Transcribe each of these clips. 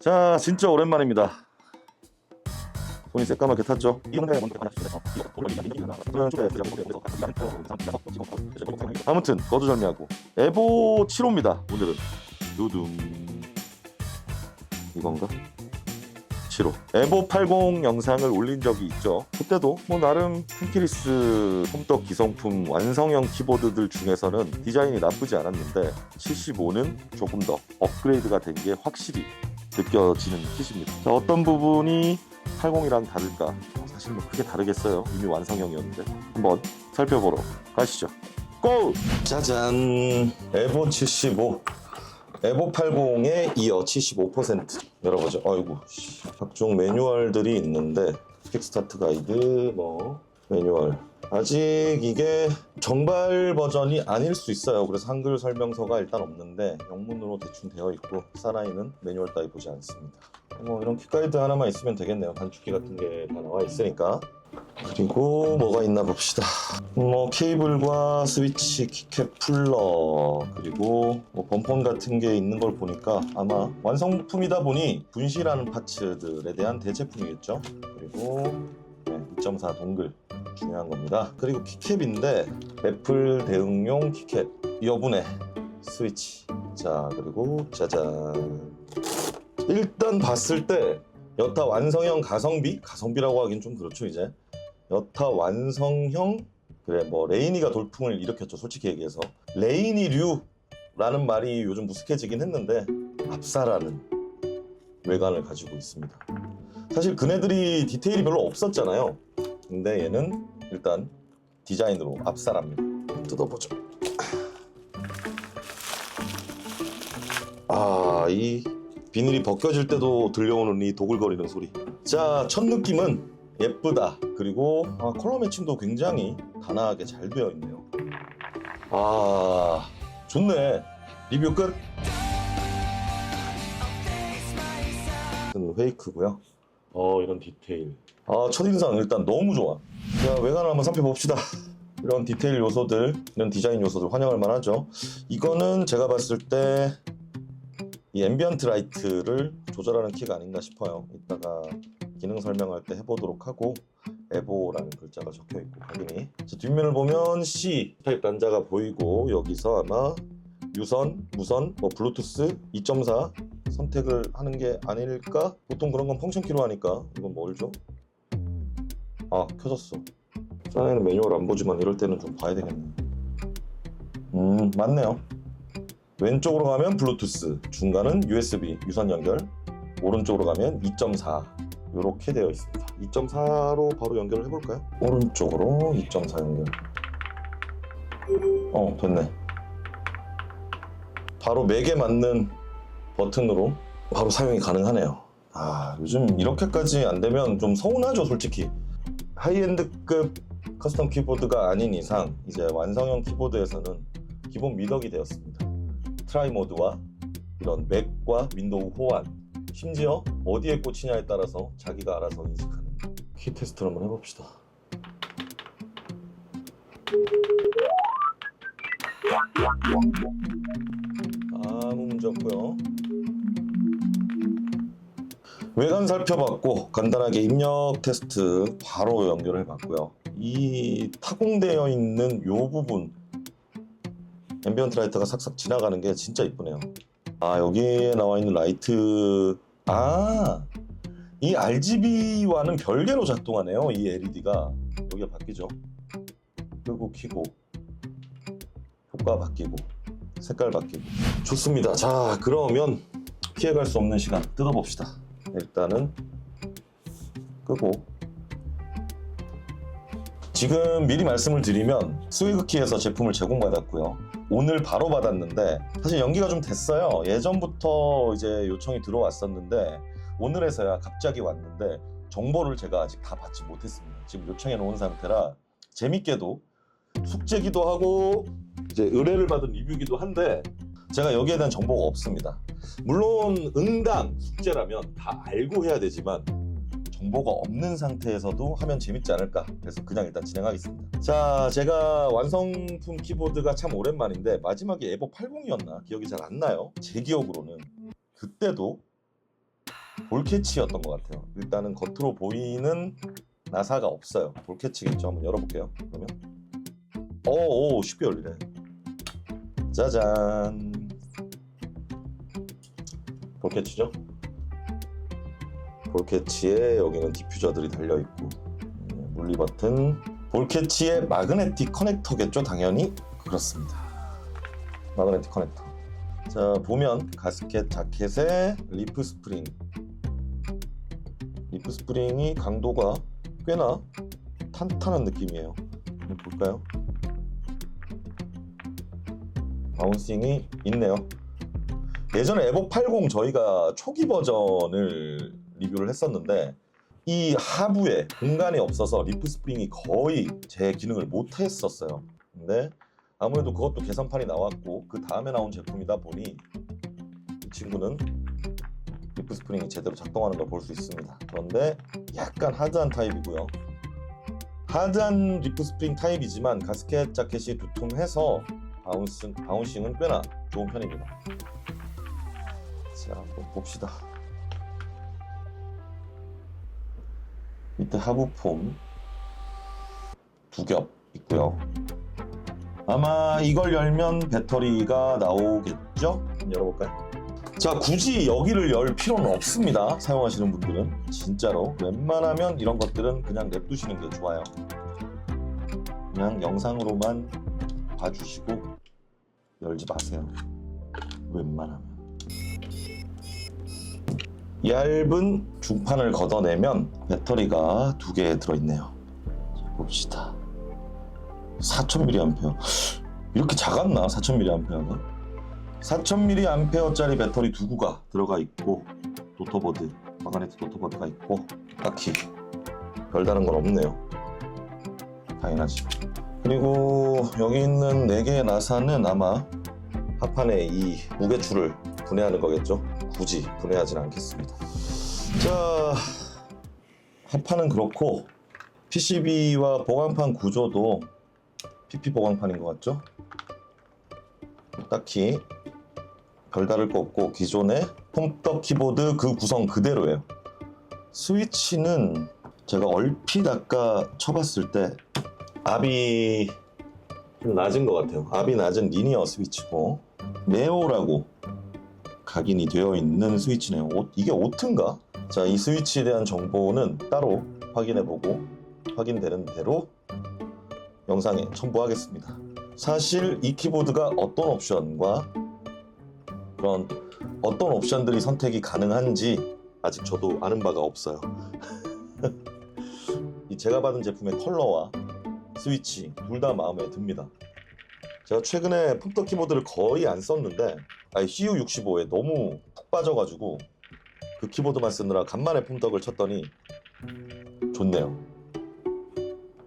자, 진짜 오랜만입니다. 손이 새까맣게 탔죠? 아무튼 거두절미하고 에보 7호입니다. 오늘은 두둠 이건가? 7호 에보 80 영상을 올린 적이 있죠. 그때도 뭐 나름 핀키리스 홈떡 기성품 완성형 키보드들 중에서는 디자인이 나쁘지 않았는데 75는 조금 더 업그레이드가 된 게 확실히 느껴지는 kit입니다. 자, 어떤 부분이 80이랑 다를까? 사실 뭐 크게 다르겠어요. 이미 완성형이었는데 한번 살펴보러 가시죠. 고! 짜잔! 에보 75 에보 80에 이어 75% 열어보죠. 아이고, 각종 매뉴얼들이 있는데 킥스타트 가이드, 뭐 매뉴얼. 아직 이게 정발 버전이 아닐 수 있어요. 그래서 한글 설명서가 일단 없는데 영문으로 대충 되어 있고 사나이는 매뉴얼 따위 보지 않습니다. 뭐 이런 킥 가이드 하나만 있으면 되겠네요. 단축키 같은 게 다 나와 있으니까. 그리고 뭐가 있나 봅시다. 뭐 케이블과 스위치, 키캡 풀러, 그리고 뭐 범퍼 같은 게 있는 걸 보니까 아마 완성품이다 보니 분실하는 파츠들에 대한 대체품이겠죠. 그리고 2.4 동글 중요한 겁니다. 그리고 키캡인데 애플 대응용 키캡, 여분의 스위치. 자, 그리고 짜잔. 일단 봤을 때 여타 완성형 가성비라고 하긴 좀 그렇죠. 이제 여타 완성형, 그래 뭐 레이니가 돌풍을 일으켰죠. 솔직히 얘기해서 레이니류라는 말이 요즘 무색해지긴 했는데 압사라는 외관을 가지고 있습니다. 사실 그네들이 디테일이 별로 없었잖아요. 근데 얘는 일단 디자인으로 압살합니다. 뜯어보죠. 이 비닐이 벗겨질 때도 들려오는 이 도글거리는 소리. 자, 첫 느낌은 예쁘다. 그리고 컬러 매칭도 굉장히 단아하게 잘 되어 있네요. 좋네. 리뷰 끝. 페이크고요. 이런 디테일. 첫인상 일단 너무 좋아. 자, 외관을 한번 살펴봅시다. 이런 디테일 요소들, 이런 디자인 요소들 환영할 만하죠. 이거는 제가 봤을 때 이 앰비언트 라이트를 조절하는 키가 아닌가 싶어요. 이따가 기능 설명할 때 해보도록 하고, 에보라는 글자가 적혀있고 확인이. 자, 뒷면을 보면 C 타입 단자가 보이고, 여기서 아마 유선, 무선, 뭐 블루투스 2.4 선택을 하는 게 아닐까? 보통 그런 건 펑션 키로 하니까. 이건 뭘죠? 켜졌어. 전에는 매뉴얼 안 보지만 이럴 때는 좀 봐야 되겠네. 맞네요. 왼쪽으로 가면 블루투스, 중간은 USB 유선 연결, 오른쪽으로 가면 2.4 이렇게 되어 있습니다. 2.4로 바로 연결을 해볼까요? 오른쪽으로 2.4 연결. 됐네. 바로 맥에 맞는 버튼으로 바로 사용이 가능하네요. 요즘 이렇게까지 안 되면 좀 서운하죠, 솔직히. 하이엔드급 커스텀 키보드가 아닌 이상 이제 완성형 키보드에서는 기본 미덕이 되었습니다. 트라이 모드와 이런 맥과 윈도우 호환, 심지어 어디에 꽂히냐에 따라서 자기가 알아서 인식하는 키 테스트를 한번 해봅시다. 아무 문제 없고요. 외관 살펴봤고 간단하게 입력 테스트 바로 연결을 해봤고요. 이 타공되어 있는 이 부분 앰비언트 라이트가 싹싹 지나가는 게 진짜 이쁘네요. 여기에 나와 있는 라이트, 이 RGB와는 별개로 작동하네요. 이 LED가 여기가 바뀌죠. 끄고 켜고 효과 바뀌고 색깔 바뀌고 좋습니다. 자, 그러면 피해갈 수 없는 시간 뜯어봅시다. 일단은 끄고, 지금 미리 말씀을 드리면 스웨그키에서 제품을 제공받았고요. 오늘 바로 받았는데 사실 연기가 좀 됐어요. 예전부터 이제 요청이 들어왔었는데 오늘에서야 갑자기 왔는데 정보를 제가 아직 다 받지 못했습니다. 지금 요청해 놓은 상태라 재밌게도 숙제기도 하고 이제 의뢰를 받은 리뷰기도 한데 제가 여기에 대한 정보가 없습니다. 물론 응당 숙제라면 다 알고 해야 되지만 정보가 없는 상태에서도 하면 재밌지 않을까, 그래서 그냥 일단 진행하겠습니다. 자, 제가 완성품 키보드가 참 오랜만인데 마지막에 에보 80이었나 기억이 잘 안 나요. 제 기억으로는 그때도 볼캐치였던 것 같아요. 일단은 겉으로 보이는 나사가 없어요. 볼캐치겠죠. 한번 열어볼게요. 그러면 오 쉽게 열리네. 짜잔. 볼캐치죠. 볼캐치에 여기는 디퓨저들이 달려있고, 물리 버튼, 볼캐치의 마그네틱 커넥터겠죠. 당연히 그렇습니다. 마그네틱 커넥터. 자, 보면 가스켓 자켓에 리프 스프링이 강도가 꽤나 탄탄한 느낌이에요. 한번 볼까요? 바운싱이 있네요. 예전에 에보 80 저희가 초기 버전을 리뷰를 했었는데, 이 하부에 공간이 없어서 리프 스프링이 거의 제 기능을 못 했었어요. 근데 아무래도 그것도 개선판이 나왔고 그 다음에 나온 제품이다 보니 이 친구는 리프 스프링이 제대로 작동하는 걸 볼 수 있습니다. 그런데 약간 하드한 타입이고요. 하드한 리프 스프링 타입이지만 가스켓 자켓이 두툼해서 바운싱은 꽤나 좋은 편입니다. 자, 한번 봅시다. 밑에 하부 폼 두 겹 있고요. 아마 이걸 열면 배터리가 나오겠죠? 한번 열어볼까요? 자, 굳이 여기를 열 필요는 없습니다. 사용하시는 분들은 진짜로 웬만하면 이런 것들은 그냥 냅두시는 게 좋아요. 그냥 영상으로만 봐주시고 열지 마세요. 웬만하면. 얇은 중판을 걷어내면 배터리가 두 개 들어있네요. 자, 봅시다. 4000mAh. 이렇게 작았나? 4000mAh가? 4000mAh짜리 배터리 두 구가 들어가 있고, 도터보드, 마그네틱 도터보드가 있고, 딱히 별다른 건 없네요. 당연하지. 그리고 여기 있는 4개의 나사는 아마 하판에 이 무게추를 분해하는 거겠죠? 굳이 분해하진 않겠습니다. 자, 하판은 그렇고 PCB와 보강판 구조도 PP 보강판인 것 같죠? 딱히 별다를 거 없고 기존의 홈떡 키보드 그 구성 그대로예요. 스위치는 제가 얼핏 아까 쳐봤을 때 압이 좀 낮은 것 같아요. 압이 낮은 리니어 스위치고, 네오라고 각인이 되어 있는 스위치네요. 이게 오트인가? 자, 이 스위치에 대한 정보는 따로 확인해보고 확인되는 대로 영상에 첨부하겠습니다. 사실 이 키보드가 어떤 옵션과 그런 어떤 옵션들이 선택이 가능한지 아직 저도 아는 바가 없어요. 제가 받은 제품의 컬러와 스위치 둘 다 마음에 듭니다. 제가 최근에 폼떡 키보드를 거의 안 썼는데 CU65에 너무 푹 빠져가지고 그 키보드만 쓰느라 간만에 폼떡을 쳤더니 좋네요.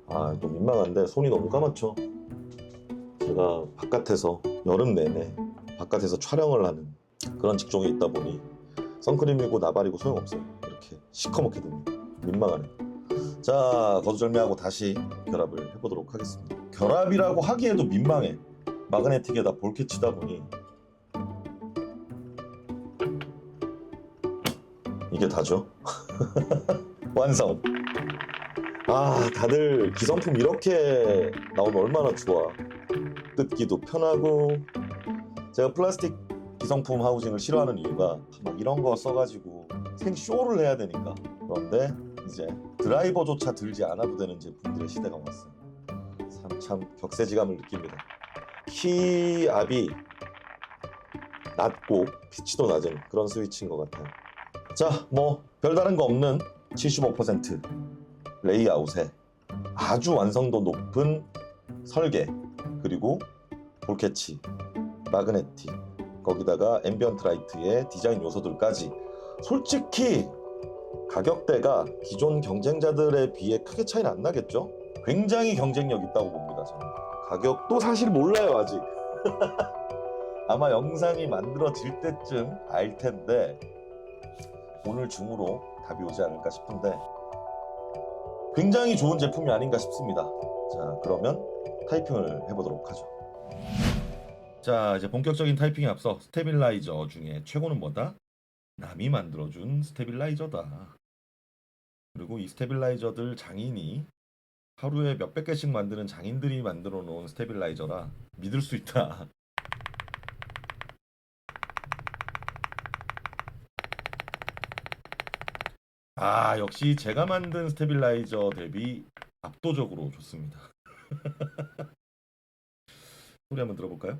아, 또 민망한데 손이 너무 까맣죠. 제가 바깥에서 여름 내내 바깥에서 촬영을 하는 그런 직종에 있다 보니 선크림이고 나발이고 소용없어요. 이렇게 시커멓게 됩니다. 민망하네. 자, 거두절미하고 다시 결합을 해보도록 하겠습니다. 결합이라고 하기에도 민망해. 마그네틱에다 볼캐치다 보니 이게 다죠. 완성. 아, 다들 기성품 이렇게 나오면 얼마나 좋아. 뜯기도 편하고. 제가 플라스틱 기성품 하우징을 싫어하는 이유가 막 이런 거 써가지고 생쇼를 해야 되니까. 그런데 이제 드라이버조차 들지 않아도 되는 제품들의 시대가 왔어요. 참 격세지감을 느낍니다. 키 압이 낮고 피치도 낮은 그런 스위치인 것 같아요. 자, 뭐 별다른 거 없는 75% 레이아웃에 아주 완성도 높은 설계, 그리고 볼캐치, 마그네틱, 거기다가 앰비언트 라이트의 디자인 요소들까지 솔직히 가격대가 기존 경쟁자들에 비해 크게 차이는 안 나겠죠? 굉장히 경쟁력 있다고 봅니다. 저는 가격도 사실 몰라요 아직. 아마 영상이 만들어질 때쯤 알 텐데 오늘 중으로 답이 오지 않을까 싶은데 굉장히 좋은 제품이 아닌가 싶습니다. 자, 그러면 타이핑을 해보도록 하죠. 자, 이제 본격적인 타이핑에 앞서 스테빌라이저 중에 최고는 뭐다? 남이 만들어준 스테빌라이저다. 그리고 이 스테빌라이저들 장인이 하루에 몇백 개씩 만드는 장인들이 만들어 놓은 스테빌라이저라 믿을 수 있다. 아, 역시 제가 만든 스테빌라이저 대비 압도적으로 좋습니다. 소리 한번 들어볼까요?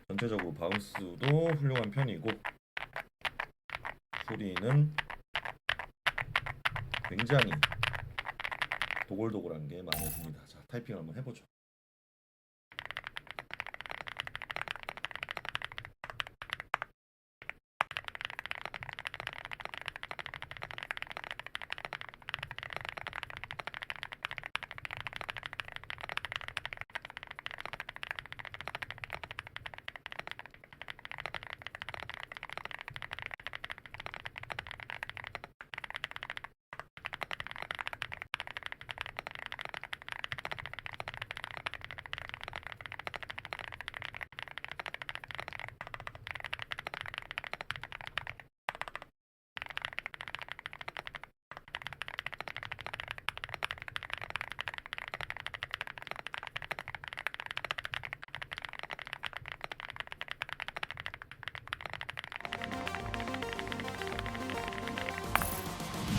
전체적으로 바운스도 훌륭한 편이고 소리는 굉장히 도골도골한 게 마음에 듭니다. 자, 타이핑 한번 해보죠.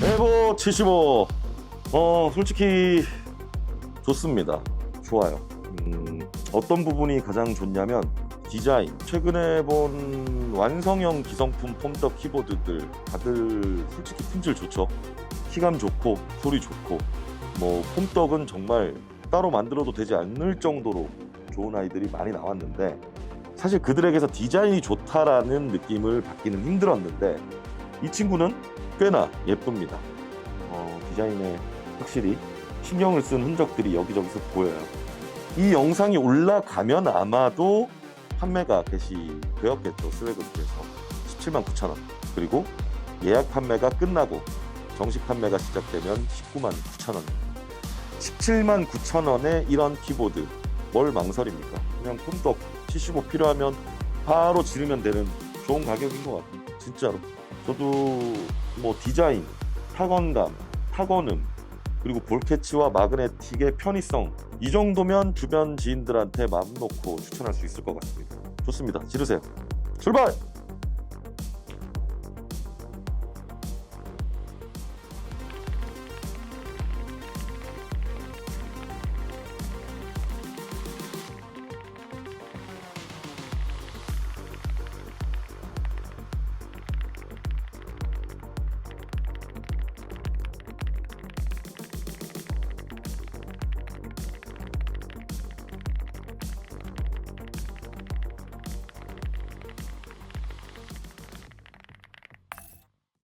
에보 75. 솔직히 좋습니다. 좋아요. 어떤 부분이 가장 좋냐면 디자인. 최근에 본 완성형 기성품 폼떡 키보드들 다들 솔직히 품질 좋죠. 키감 좋고 소리 좋고 뭐 폼떡은 정말 따로 만들어도 되지 않을 정도로 좋은 아이들이 많이 나왔는데 사실 그들에게서 디자인이 좋다라는 느낌을 받기는 힘들었는데 이 친구는 꽤나 예쁩니다. 디자인에 확실히 신경을 쓴 흔적들이 여기저기서 보여요. 이 영상이 올라가면 아마도 판매가 개시되었겠죠. 스웨그룹에서 179,000원. 그리고 예약 판매가 끝나고 정식 판매가 시작되면 199,000원. 179,000원에 이런 키보드 뭘 망설입니까? 그냥 폼떡 75 필요하면 바로 지르면 되는 좋은 가격인 것 같아요. 진짜로. 저도 뭐 디자인, 타건감, 타건음, 그리고 볼캐치와 마그네틱의 편의성 이 정도면 주변 지인들한테 마음 놓고 추천할 수 있을 것 같습니다. 좋습니다. 지르세요. 출발!